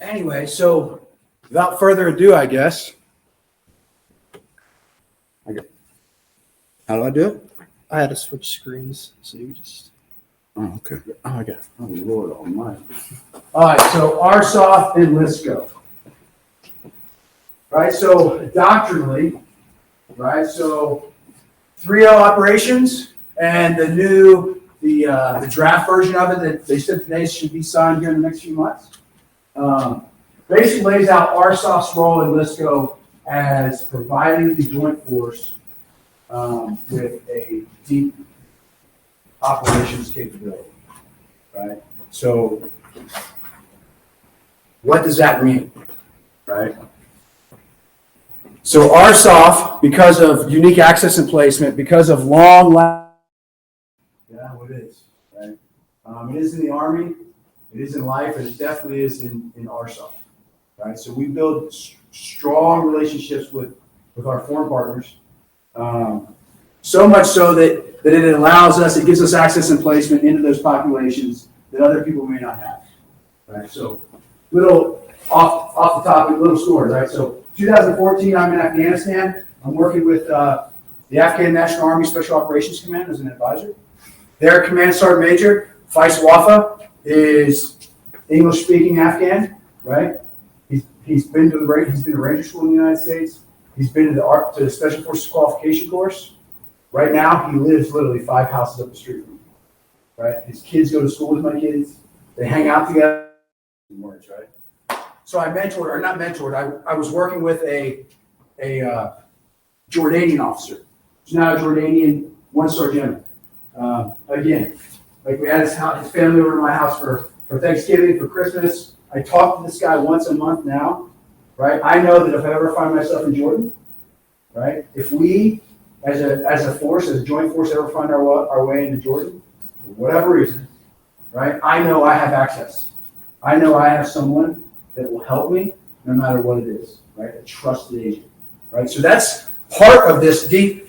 Anyway, so without further ado, I guess. How do I do it? I had to switch screens, so you just. Oh, okay. Oh, I got. Oh, Lord Almighty. All right. So ARSOF and LISCO. Right. So doctrinally, right. So 3L operations and the draft version of it that they said today should be signed here in the next few months. Basically lays out ARSOF's role in LISCO as providing the joint force with a deep operations capability, right? So what does that mean, right? So ARSOF, because of unique access and placement, because of long yeah, it is, right? It is in the Army, it is in life, and it definitely is in ARSOF, right? So we build strong relationships with our foreign partners, so much so that it allows us, it gives us access and placement into those populations that other people may not have, right? So little off the topic, little story, right? So 2014, I'm in Afghanistan. I'm working with the Afghan National Army Special Operations Command as an advisor. Their Command Sergeant Major, Faiz Wafa, is English-speaking Afghan, right? He's been to the Ranger School in the United States. He's been to the Special Forces Qualification course. Right now, he lives literally 5 houses up the street from me, right? His kids go to school with my kids. They hang out together. Words, right? So I mentored, or not mentored, I was working with a Jordanian officer. He's now a Jordanian one-star general. Again, like we had his family over to my house for Thanksgiving, for Christmas. I talk to this guy once a month now, right? I know that if I ever find myself in Jordan, right? If we, as a force, as a joint force, ever find our way into Jordan, for whatever reason, right? I know I have access. I know I have someone that will help me no matter what it is, right? A trusted agent, right? So that's part of this deep,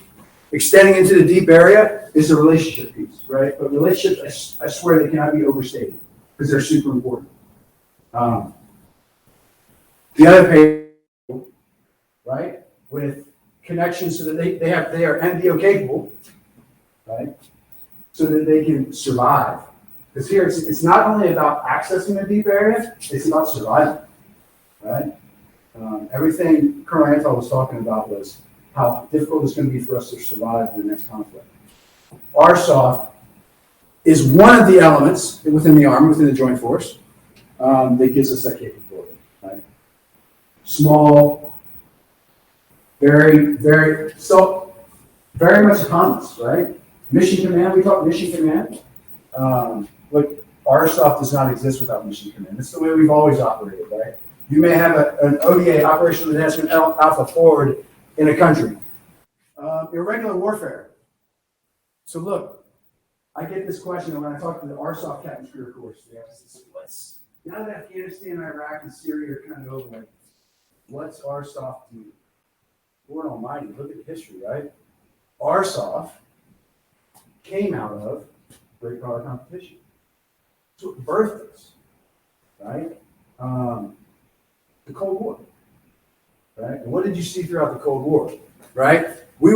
extending into the deep area is the relationship piece, right? But relationships, I swear they cannot be overstated because they're super important. The other page, right, with connections so that they are MDO capable, right, so that they can survive. Because here it's not only about accessing a deep area, it's about survival, right? Everything Colonel Antal was talking about was how difficult it's going to be for us to survive in the next conflict. ARSOF is one of the elements within the Army, within the Joint Force, that gives us that capability, right? Small, very much autonomous, right? Mission command, we talk mission command. But ARSOF does not exist without mission command. It's the way we've always operated, right? You may have an ODA, Operational Enhancement Alpha Forward, in a country. Irregular warfare. So look, I get this question when I talk to the ARSOF Captain Career course. They ask us, now that Afghanistan, Iraq, and Syria are kind of over, like, what's ARSOF do? Lord Almighty, look at the history, right? ARSOF came out of great power competition. So it birthed us, right? The Cold War, right? And what did you see throughout the Cold War, right? We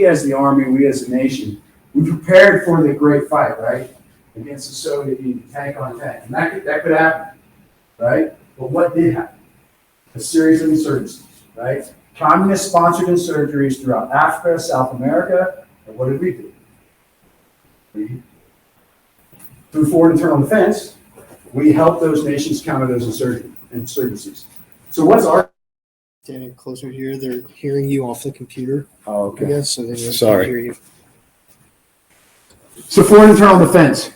as the Army, we as a nation, we prepared for the great fight, right? Against the Soviet Union, tank on tank. And that could happen, right? But what did happen? A series of insurgencies, right? Communist-sponsored insurgencies throughout Africa, South America, and what did we do? Through foreign internal defense, we help those nations counter those insurgencies. So what's our... Standing closer here, they're hearing you off the computer. Oh, okay. I guess, so they Sorry. hear you. So foreign internal defense.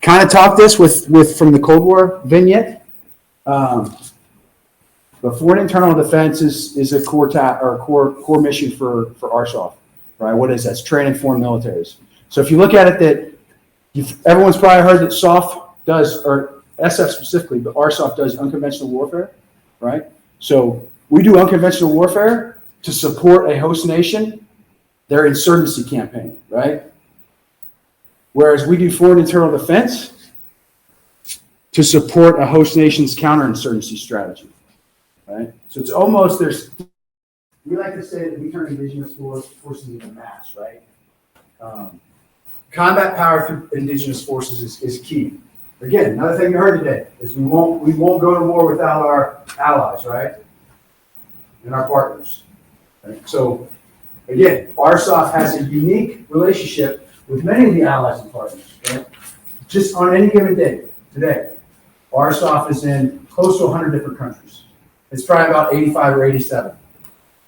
Kind of talk this with from the Cold War vignette. But foreign internal defense is a core mission for ARSOF, right? What is that? It's training foreign militaries. So if you look at it, everyone's probably heard that SOF does, or SF specifically, but ARSOF does unconventional warfare, right? So we do unconventional warfare to support a host nation, their insurgency campaign, right? Whereas we do foreign internal defense to support a host nation's counterinsurgency strategy, right? So it's almost, we like to say that we turn indigenous forces into mass, right? Combat power through indigenous forces is key. Again, another thing you heard today is we won't go to war without our allies, right? And our partners. Right? So again, ARSOF has a unique relationship with many of the allies and partners. Okay? Just on any given day, today, ARSOF is in close to 100 different countries. It's probably about 85 or 87,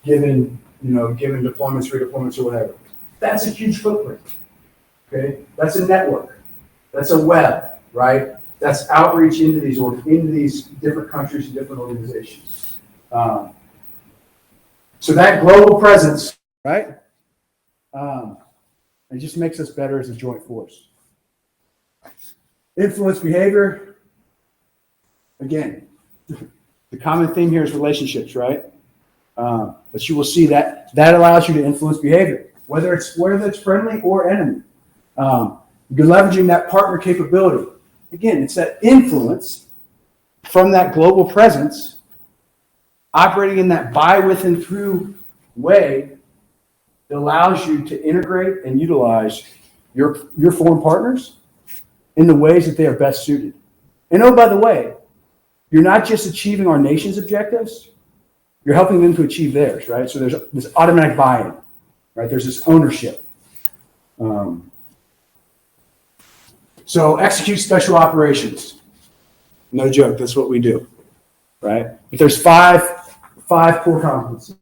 given deployments, redeployments, or whatever. That's a huge footprint. Okay, that's a network. That's a web, right? That's outreach into these different countries and different organizations. So that global presence, right? It just makes us better as a joint force. Influence behavior. Again, the common theme here is relationships, right? But you will see that allows you to influence behavior, whether it's friendly or enemy. You're leveraging that partner capability. Again, it's that influence from that global presence, operating in that by, with, and through way that allows you to integrate and utilize your foreign partners in the ways that they are best suited. And oh, by the way, you're not just achieving our nation's objectives, you're helping them to achieve theirs, right? So there's this automatic buy-in, right? There's this ownership. So execute special operations. No joke, that's what we do, right? But there's five core competencies.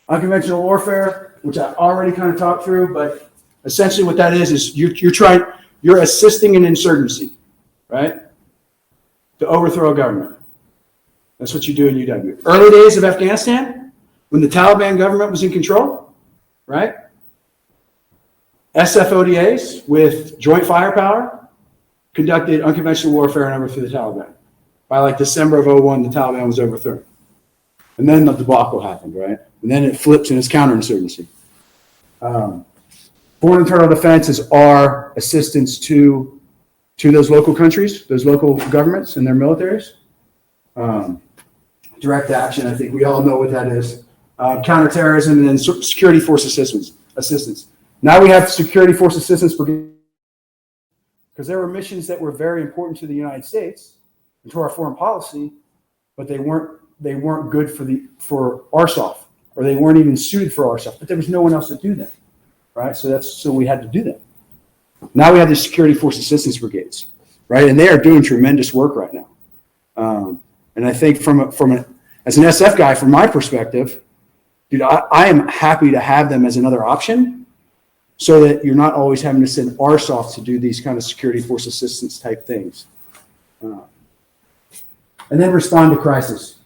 Unconventional warfare, which I already kind of talked through, but essentially what that is you're assisting an insurgency, right? To overthrow a government. That's what you do in UW. Early days of Afghanistan, when the Taliban government was in control, right? SFODAs with joint firepower conducted unconventional warfare and overthrew the Taliban. By like December of 2001, the Taliban was overthrown. And then the debacle happened, right? And then it flips and it's counterinsurgency. Foreign internal defense is our assistance to those local countries, those local governments and their militaries. Direct action, I think we all know what that is. Counterterrorism, and then security force assistance. Now we have security force assistance brigade because there were missions that were very important to the United States and to our foreign policy, but they weren't good for ARSOF, or they weren't even suited for ARSOF. But there was no one else to do them, right? So we had to do them. Now we have the security force assistance brigades, right? And they are doing tremendous work right now. And I think as an SF guy, from my perspective, dude, I am happy to have them as another option, so that you're not always having to send ARSOF to do these kind of security force assistance type things. And then respond to crisis.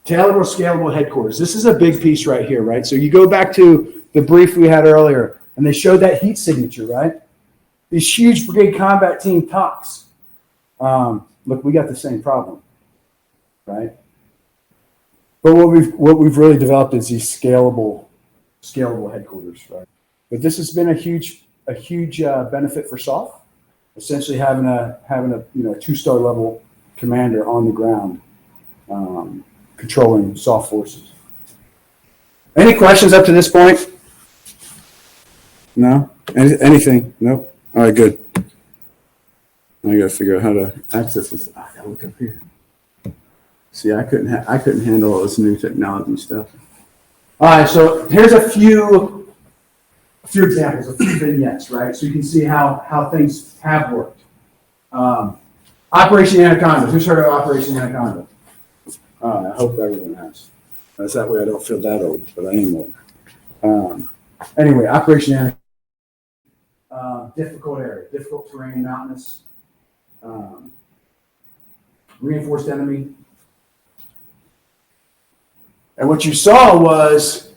Tailorable, scalable headquarters. This is a big piece right here, right? So you go back to the brief we had earlier, and they showed that heat signature, right? These huge brigade combat team talks. Look, we got the same problem, right? But what we've really developed is these scalable headquarters, right? But this has been a huge benefit for SOF. Essentially having a 2-star level commander on the ground, controlling SOF forces. Any questions up to this point? No? Anything? Nope. All right, good. I got to figure out how to access this. I got to look up here. See, I couldn't handle all this new technology stuff. All right, so here's a few examples, a few vignettes, right? So you can see how things have worked. Operation Anaconda. Who's heard of Operation Anaconda? I hope everyone has. That's that way I don't feel that old, but I am old. Anyway, Operation Anaconda. Difficult area, difficult terrain, mountainous, reinforced enemy. And what you saw was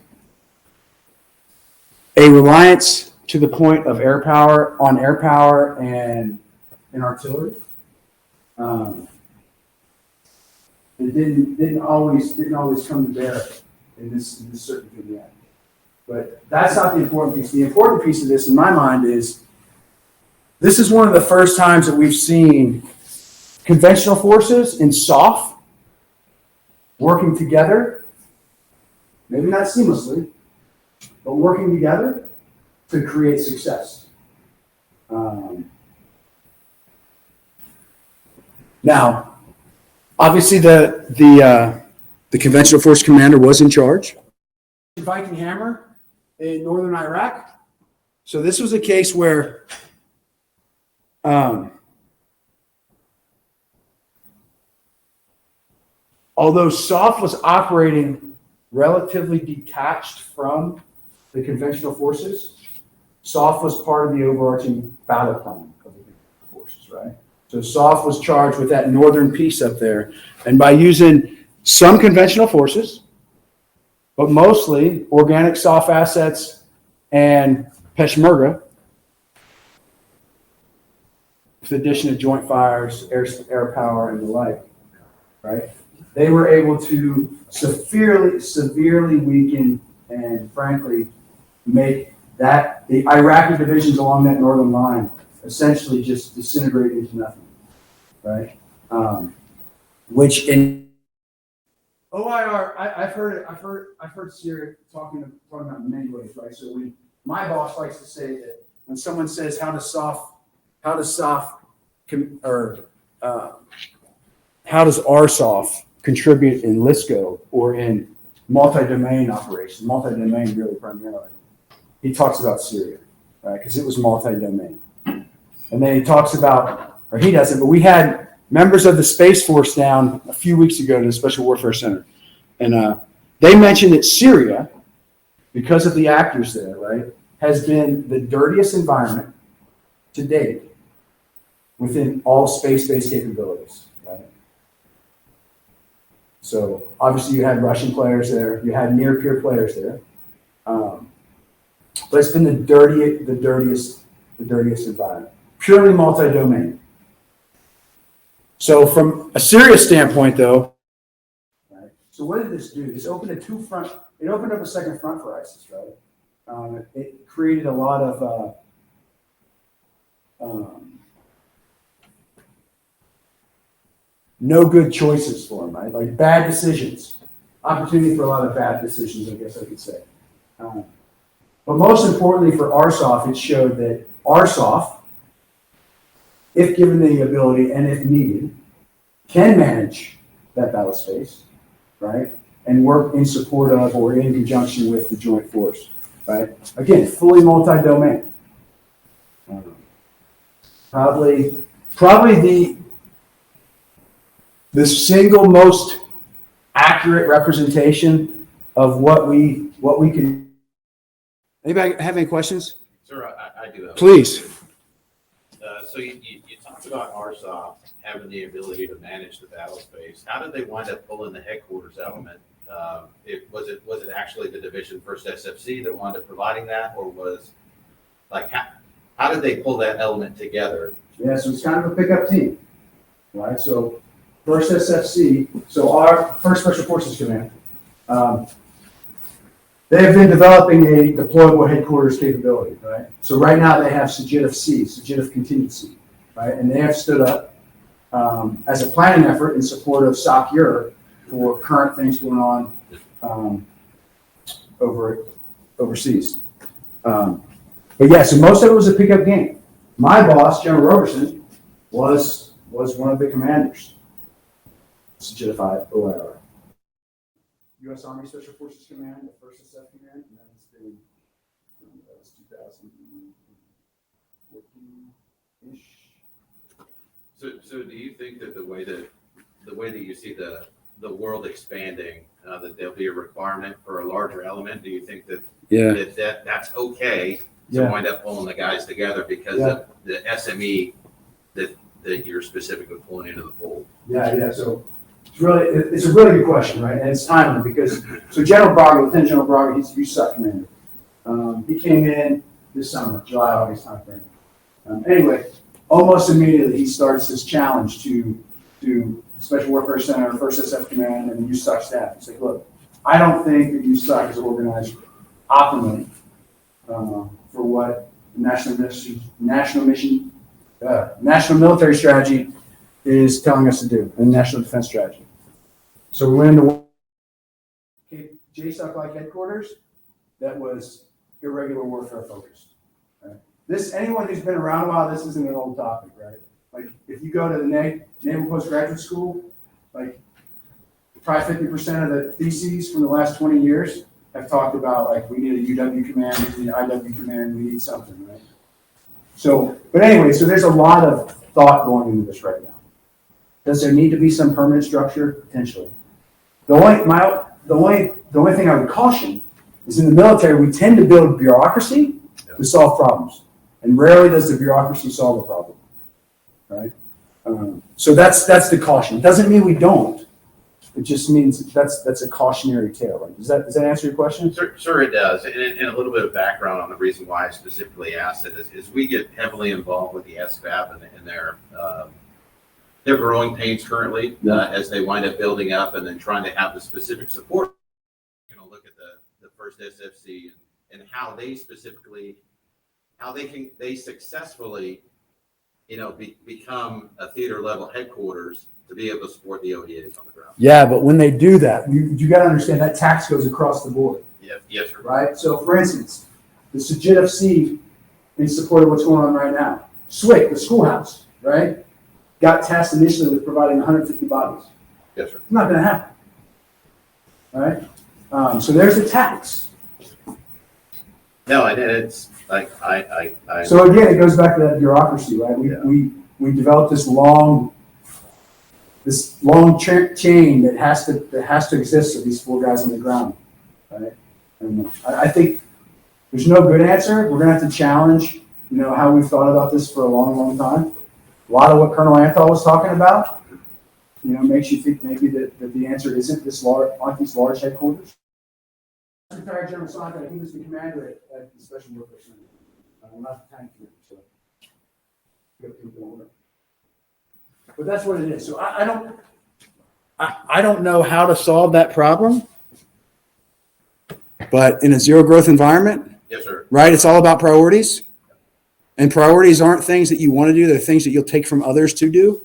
a reliance to the point of air power and artillery. It didn't always come to bear in this certain vignette. But that's not the important piece. The important piece of this, in my mind, is This is one of the first times that we've seen conventional forces and SOF working together, maybe not seamlessly, but working together to create success. Now, obviously, the conventional force commander was in charge. Viking Hammer in northern Iraq. So this was a case where although SOF was operating relatively detached from the conventional forces, SOF was part of the overarching battle plan of the forces, right? So SOF was charged with that northern piece up there. And by using some conventional forces, but mostly organic SOF assets and Peshmerga, with the addition of joint fires, air power, and the like, right? They were able to severely weaken and frankly make that the Iraqi divisions along that northern line essentially just disintegrate into nothing, right? Which in OIR, I've heard Syria talking about in many ways, right? So when my boss likes to say that when someone says how does ARSOF contribute in LISCO or in multi-domain operations, multi-domain really primarily, he talks about Syria, right? Because it was multi-domain. And then he talks about, or he doesn't, but we had members of the Space Force down a few weeks ago to the Special Warfare Center. And they mentioned that Syria, because of the actors there, right, has been the dirtiest environment to date within all space-based capabilities, right? So obviously you had Russian players there, you had near-peer players there, but it's been the dirtiest environment, purely multi-domain. So from a serious standpoint, though, right? So what did this do? This opened it opened up a second front for ISIS, right? It created a lot of no good choices for them, right? Like bad decisions, opportunity for a lot of bad decisions, I guess I could say. But most importantly for ARSOF, it showed that ARSOF, if given the ability and if needed, can manage that battle space, right? And work in support of or in conjunction with the joint force, right? Again, fully multi-domain. Probably the single most accurate representation of what we can. Anybody have any questions? Sir, I do have. Please. So you talked about ARSOF having the ability to manage the battle space. How did they wind up pulling the headquarters element? Was it actually the Division 1st SFC that wound up providing that, or was like how did they pull that element together? Yeah, so it's kind of a pickup team, right? So 1st SFC, so our 1st Special Forces Command, they have been developing a deployable headquarters capability, right? So right now they have Suggestive Contingency, right? And they have stood up as a planning effort in support of SOC-UR for current things going on overseas. But yeah, so most of it was a pickup game. My boss, General Roberson, was one of the commanders, Suggestive OIR. U.S. Army Special Forces Command, the 1st SF Command, and that's been, that was 2014-ish. So do you think that the way that you see the world expanding, that there'll be a requirement for a larger element? Do you think that that's okay to wind up pulling the guys together because of the SME that you're specifically pulling into the fold? Yeah. So it's a really good question, right? And it's timely because General Braga, Lieutenant General Braga, he's USAC commander. He came in this summer, July, August timeframe. Anyway, almost immediately he starts this challenge to Special Warfare Center, 1st SF Command, and the USAC staff. He's like, look, I don't think that USAC is organized optimally for what National Mission national military strategy is telling us to do, and national defense strategy. So we went into JSOC-like headquarters that was irregular warfare focused. Right? Anyone who's been around a while, this isn't an old topic, right? Like if you go to the Naval Postgraduate School, like probably 50% of the theses from the last 20 years have talked about like we need a UW command, we need an IW command, we need something, right? So, but anyway, so there's a lot of thought going into this right now. Does there need to be some permanent structure? Potentially. The only thing I would caution is in the military, we tend to build bureaucracy to solve problems. And rarely does the bureaucracy solve a problem, right? So that's the caution. It doesn't mean we don't. It just means that's a cautionary tale. Right? Does that answer your question? Sure it does. And a little bit of background on the reason why I specifically asked it is we get heavily involved with the SFAB and their growing pains currently as they wind up building up and then trying to have the specific support. Look at the first SFC and how they specifically, they successfully, become a theater level headquarters to be able to support the ODAs on the ground. Yeah, but when they do that, you got to understand that tax goes across the board. Yes, sir. Right? So for instance, the SJFC in support of what's going on right now. SWIC, the schoolhouse, right? Got tasked initially with providing 150 bodies. Yes, sir. It's not going to happen. Right? So there's a tax. No, and it's like I. So again, it goes back to that bureaucracy, right? We developed this long chain that has to exist for these four guys on the ground, right? And I think there's no good answer. We're gonna have to challenge, how we've thought about this for a long, long time. A lot of what Colonel Anthol was talking about, makes you think maybe that the answer isn't aren't these large headquarters. Retired General Sonka, he was the commander at the Special Warfare Center. Not the tank commander, so but that's what it is. So I don't know how to solve that problem, but in a zero growth environment, yes, sir. Right? It's all about priorities, and priorities aren't things that you want to do; they're things that you'll take from others to do.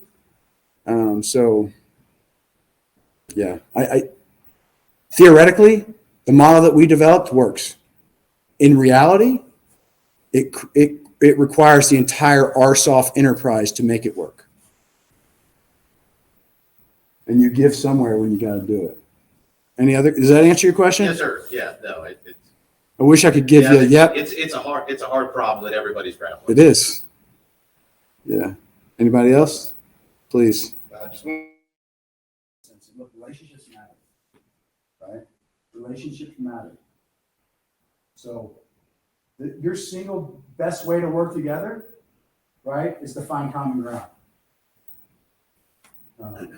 So, yeah, I theoretically, the model that we developed works. In reality, it requires the entire ARSOF enterprise to make it work. And you give somewhere when you got to do it. Does that answer your question? Yes, sir. Yeah, no, it's. I wish I could give you. Yep. It's a hard problem that everybody's grappling with. It is. Yeah. Anybody else? Please. Look, relationships matter, right? Relationships matter. So your single best way to work together, right, is to find common ground. But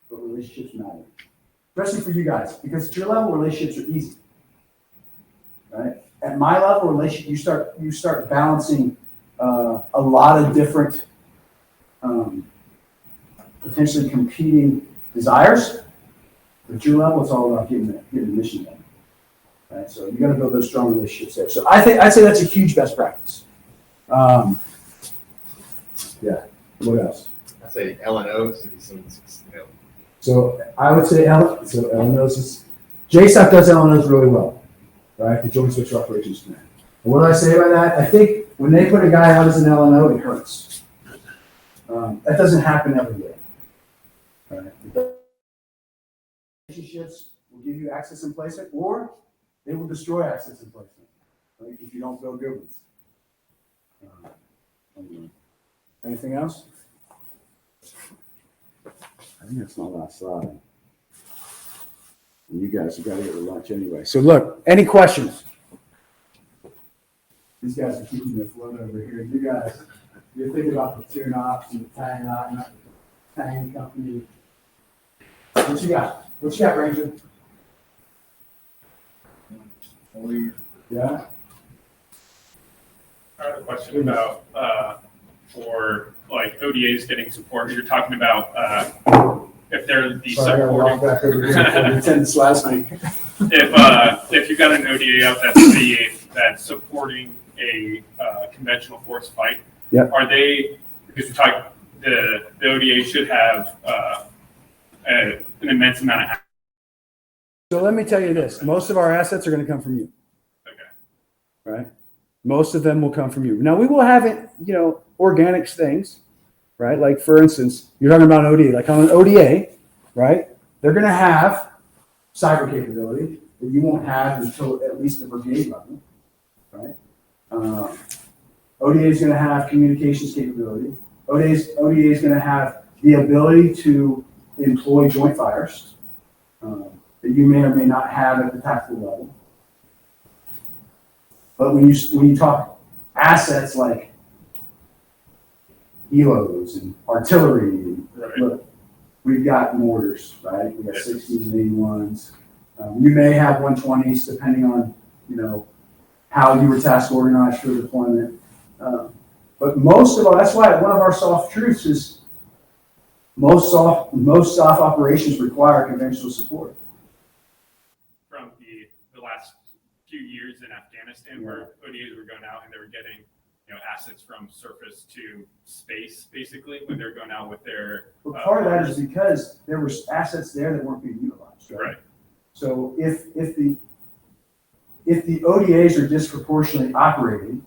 relationships matter, especially for you guys, because at your level, relationships are easy, right? At my level, you start balancing a lot of different, potentially competing desires. But at your level, it's all about getting the mission done. Right? So you got to build those strong relationships there. So I'd say that's a huge best practice. Yeah. What else? I'd say LNOs. So I would say LNOs is JSOC does LNOs really well, right? The Joint Special Operations Command. And what do I say by that? I think when they put a guy out as an LNO, it hurts. That doesn't happen every day. Right? Relationships will give you access and placement, or they will destroy access and placement, right? If you don't build good ones. Anything else? I think that's my last slide. And you guys have got to get to lunch anyway. So look, any questions? These guys are keeping me afloat over here. You guys, you're thinking about platoon ops and battalion company. What you got? What you got, Ranger? Yeah. I have a question about for like ODAs getting support. You're talking about if they're the supporting. If you've got an ODA out that's supporting a conventional force fight, yep. Are they because we talked, the ODA should have an immense amount of. So let me tell you this, most of our assets are going to come from you, Okay. right? Most of them will come from you. Now we will have it, organic things, right? Like for instance, you're talking about an ODA, like on an ODA, right? They're going to have cyber capability that you won't have until at least the brigade level, right? ODA is going to have communications capability. ODA is going to have the ability to employ joint fires that you may or may not have at the tactical level. But when you talk assets like ELOs and artillery, and look, we've got mortars, right? We got 60s and 81s. You may have 120s depending on how you were task organized for deployment. But that's why one of our soft truths is most soft operations require conventional support. From the last few years in Afghanistan, where ODAs were going out and they were getting assets from surface to space, basically, when they're going out with their. But part of that is because there were assets there that weren't being utilized. Right. So if the ODAs are disproportionately operating,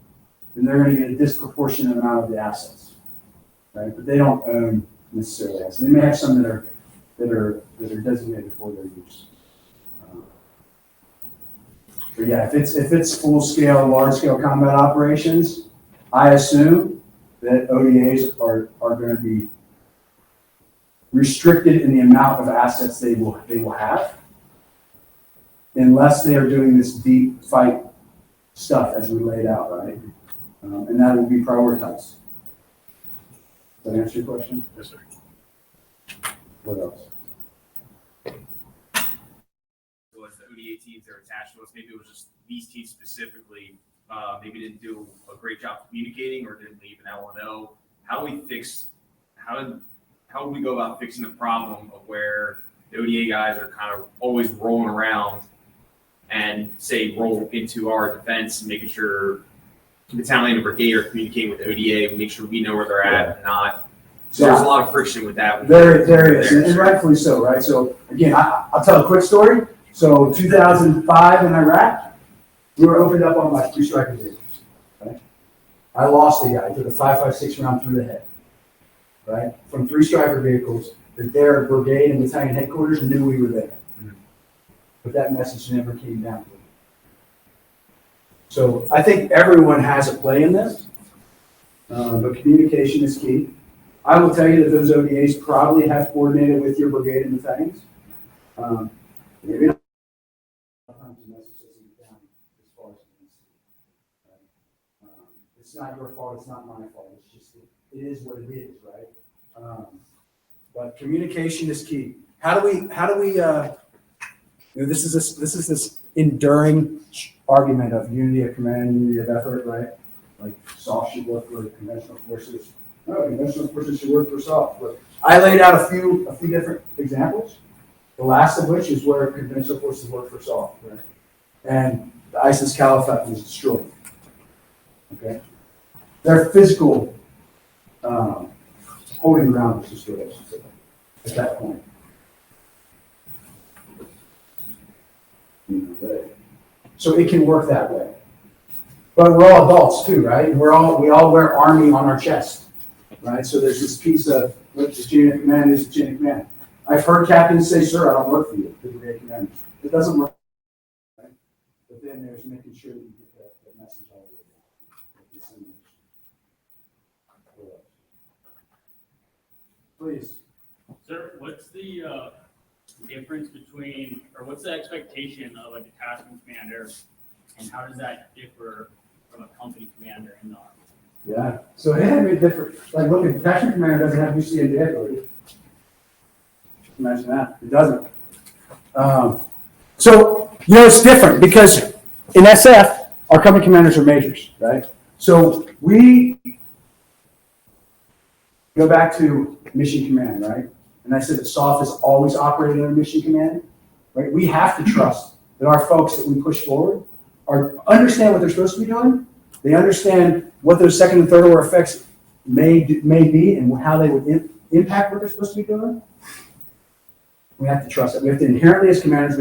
then they're going to get a disproportionate amount of the assets, right? But they don't own necessarily assets. They may have some that are designated for their use. But yeah, if it's full scale, large scale combat operations, I assume that ODAs are going to be restricted in the amount of assets they will have, unless they are doing this deep fight stuff as we laid out, right? And that will be prioritized. Does that answer your question? Yes, sir. What else? So as the ODA teams that are attached to us, maybe it was just these teams specifically, maybe didn't do a great job communicating or didn't leave an L1O. How do we go about fixing the problem of where the ODA guys are kind of always rolling around and roll into our defense and making sure the battalion and brigade are communicating with the ODA, make sure we know where they're at and not. So there's a lot of friction with that. There is, and rightfully so, right? So again, I'll tell a quick story. So 2005 in Iraq, we were opened up on my 3 striker vehicles. Right? I lost a guy, took a 5.56 round through the head. Right? From 3 striker vehicles, that their brigade and battalion headquarters knew we were there. But that message never came down to them. So I think everyone has a play in this, but communication is key. I will tell you that those ODAs probably have coordinated with your brigade and battalions. Maybe not. Sometimes the message doesn't get down as far as it needs to. It's not your fault. It's not my fault. It's just it is what it is, right? But communication is key. How do we? This is this enduring argument of unity of command, unity of effort, right? Like SOF should work for conventional forces. No, conventional forces should work for SOF. But I laid out a few different examples. The last of which is where conventional forces work for SOF, right? And the ISIS caliphate was destroyed. Okay, their physical holding ground was destroyed at that point. So it can work that way. But we're all adults too, right? We all wear Army on our chest, right? So there's this piece of what's the chain of command is the chain of command. I've heard captains say, "Sir, I don't work for you," the brigade commander. It doesn't work, right? But then there's making sure that you get that message all the way down. Please. Sir, what's the difference between, or what's the expectation of a detachment commander, and how does that differ from a company commander in the Army? Yeah, so it had to be different. Like, look, a detachment commander doesn't have UCND authority. Imagine that. It doesn't. So, it's different because in SF, our company commanders are majors, right? So we go back to mission command, right? And I said that SOF is always operating under mission command, right? We have to trust that our folks that we push forward understand what they're supposed to be doing. They understand what those second and third order effects may be and how they would impact what they're supposed to be doing, we have to trust it. We have to inherently, as commanders,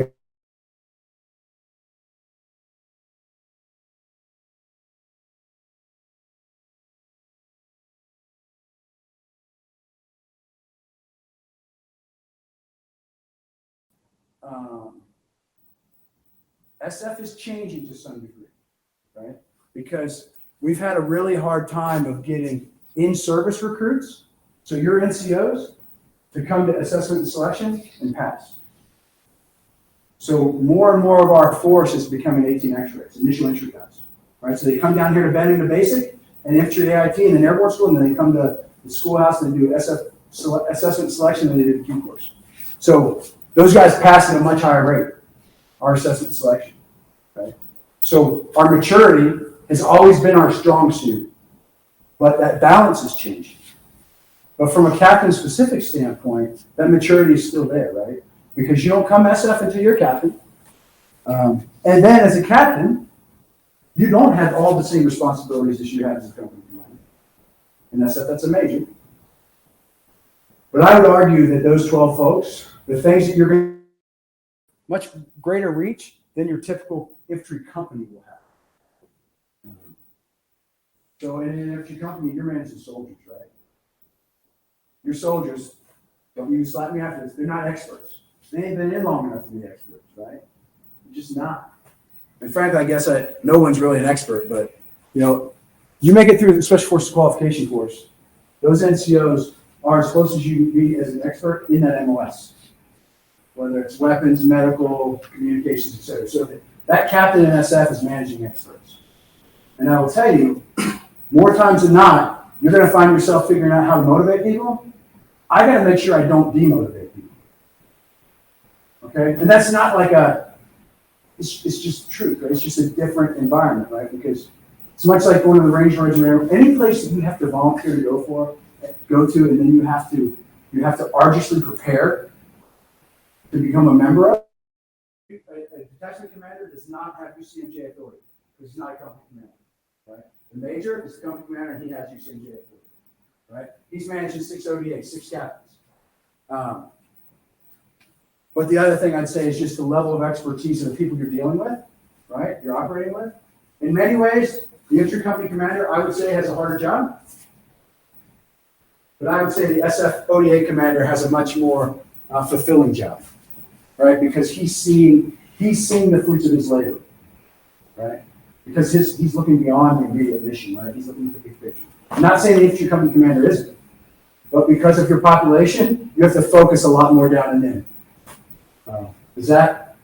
SF is changing to some degree, right? Because we've had a really hard time of getting in-service recruits, so your NCOs, to come to assessment and selection and pass. So more and more of our force is becoming 18 X-rays, initial entry guys, right? So they come down here to Benning the basic, and infantry AIT, and then airborne school, and then they come to the schoolhouse and they do assessment selection, and they do the Q course. So those guys pass at a much higher rate, our assessment selection, right? So our maturity has always been our strong suit, but that balance is changing. But from a captain-specific standpoint, that maturity is still there, right? Because you don't come SF until you're captain. And then as a captain, you don't have all the same responsibilities as you have as a company commander. And that's a major. But I would argue that those 12 folks, the things that you're going to much greater reach than your typical infantry company will have. So in an infantry company, you're managing soldiers, right? Your soldiers, don't you slap me after this, they're not experts. They ain't been in long enough to be experts, right? They're just not. And frankly, I guess no one's really an expert, but you make it through the Special Forces qualification course, those NCOs are as close as you can be as an expert in that MOS, whether it's weapons, medical, communications, etc. So that captain in SF is managing experts. And I will tell you, more times than not, you're going to find yourself figuring out how to motivate people. I got to make sure I don't demotivate people. Okay? And that's not like it's just truth, right? It's just a different environment, right? Because it's much like going to the Ranger Regiment. Any place that you have to volunteer to go to, and then you have to arduously prepare to become a member of. A detachment commander does not have UCMJ authority because he's not a company commander, right? The major is the company commander, and he has UCMJ authority, right? He's managing 6 ODA, 6 captains. But the other thing I'd say is just the level of expertise of the people you're dealing with, right? You're operating with. In many ways, the infantry company commander, I would say, has a harder job. But I would say the SF ODA commander has a much more fulfilling job, right? Because he's seeing the fruits of his labor, right? Because he's looking beyond the immediate mission, right? He's looking at the big picture. I'm not saying the infantry company commander isn't, but because of your population, you have to focus a lot more down and in. Is that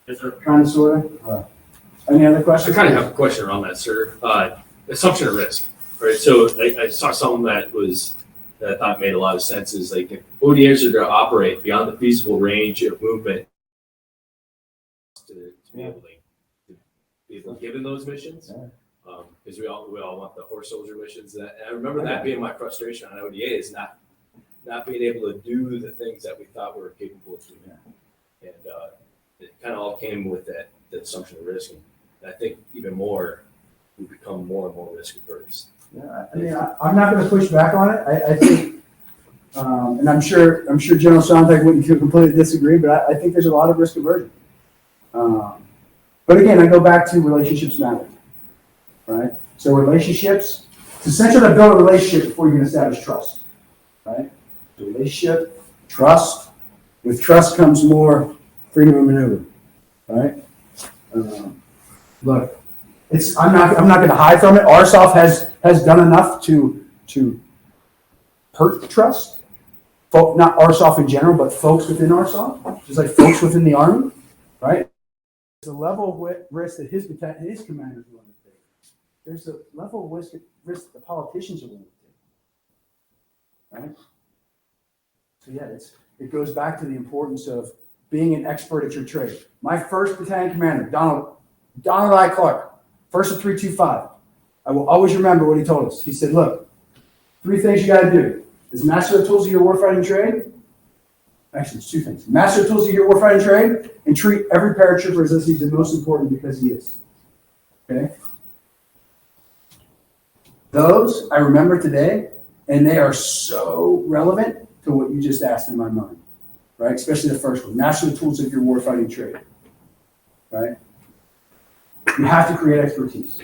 kind of sort of? Any other questions? I kind of have a question around that, sir. Assumption of risk, right? So I saw something that I thought made a lot of sense is like if ODAs are to operate beyond the feasible range of movement to be able to given those missions. Because we all want the horse soldier missions. And I remember that being my frustration on ODA is not being able to do the things that we thought we were capable of doing. And it kind of all came with that assumption of risk. And I think even more, we become more and more risk averse. Yeah, I mean, I'm not going to push back on it. I think, and I'm sure General Sontag wouldn't completely disagree, but I think there's a lot of risk aversion. But again, I go back to relationships matter, right? So relationships, it's essential to build a relationship before you can establish trust, right? So relationship, trust. With trust comes more freedom of maneuver, right? Look, I'm not going to hide from it. ARSOF has done enough to hurt trust. Not ARSOF in general, but folks within ARSOF, just like folks within the Army, right? There's a level of risk that his commanders are willing to take. There's a level of risk that the politicians are willing to take, right? So yeah, it goes back to the importance of being an expert at your trade. My first battalion commander, Donald I. Clark, first of 325. I will always remember what he told us. He said, look, 3 things you got to do is master the tools of your warfighting trade. Actually, it's 2 things. Master the tools of your warfighting trade and treat every paratrooper as if he's the most important because he is. Okay? Those I remember today, and they are so relevant to what you just asked in my mind, right? Especially the first one, master the tools of your warfighting trade, right? You have to create expertise,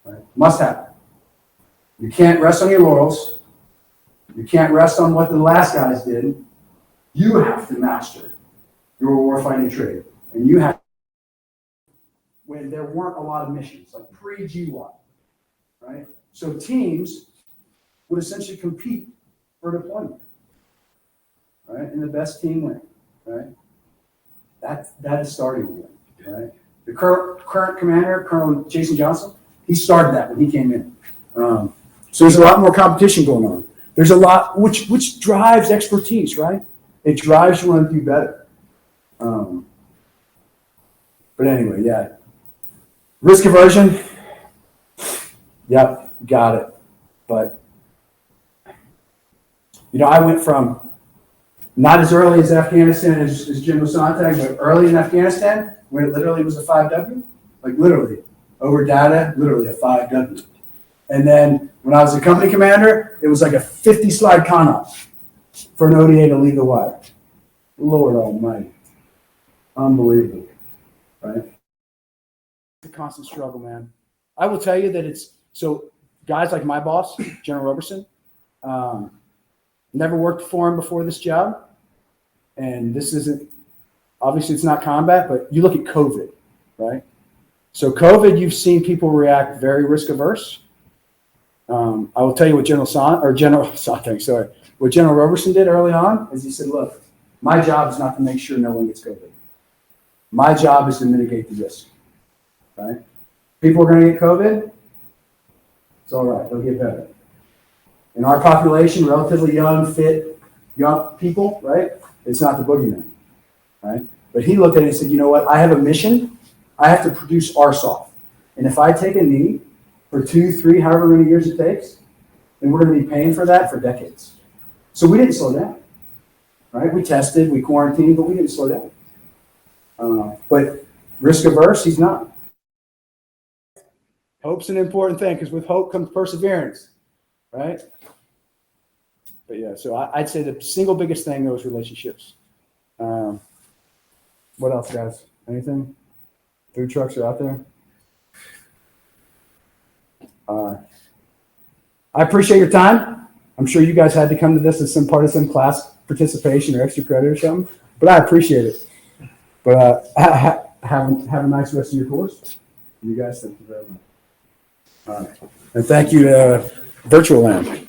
right? Must have. You can't rest on your laurels. You can't rest on what the last guys did. You have to master your warfighting trade. And you have, when there weren't a lot of missions, like pre-G1, right? So teams would essentially compete for deployment, right? And the best team win, right? That is starting again, right? The current commander, Colonel Jason Johnson, he started that when he came in. So there's a lot more competition going on. There's a lot, which drives expertise, right? It drives you want to do better. But anyway, yeah. Risk aversion, yep, got it. But, I went from not as early as Afghanistan as General Sontag, but early in Afghanistan, when it literally was a 5W, like literally, over data, literally a 5W. And then when I was a company commander, it was like a 50-slide con-op for an ODA to lead the wire. Lord almighty. Unbelievable, right? It's a constant struggle, man. I will tell you that so guys like my boss, General Roberson, never worked for him before this job. And this isn't, obviously it's not combat, but you look at COVID, right? So COVID, you've seen people react very risk averse. I will tell you what what General Roberson did early on is he said, look, my job is not to make sure no one gets COVID. My job is to mitigate the risk, right? People are going to get COVID. It's all right. They'll get better. In our population, relatively young, fit, young people, right? It's not the boogeyman, right? But he looked at it and said, you know what? I have a mission. I have to produce ARSOF. And if I take a knee for 2, 3, however many years it takes, then we're going to be paying for that for decades. So we didn't slow down, right? We tested, we quarantined, but we didn't slow down. But risk averse, he's not. Hope's an important thing because with hope comes perseverance, right? But yeah, so I'd say the single biggest thing, those relationships. What else, guys? Anything? Food trucks are out there. I appreciate your time. I'm sure you guys had to come to this as some part of some class participation or extra credit or something, but I appreciate it. But have a nice rest of your course. You guys, thank you very much. And thank you to Virtual Land.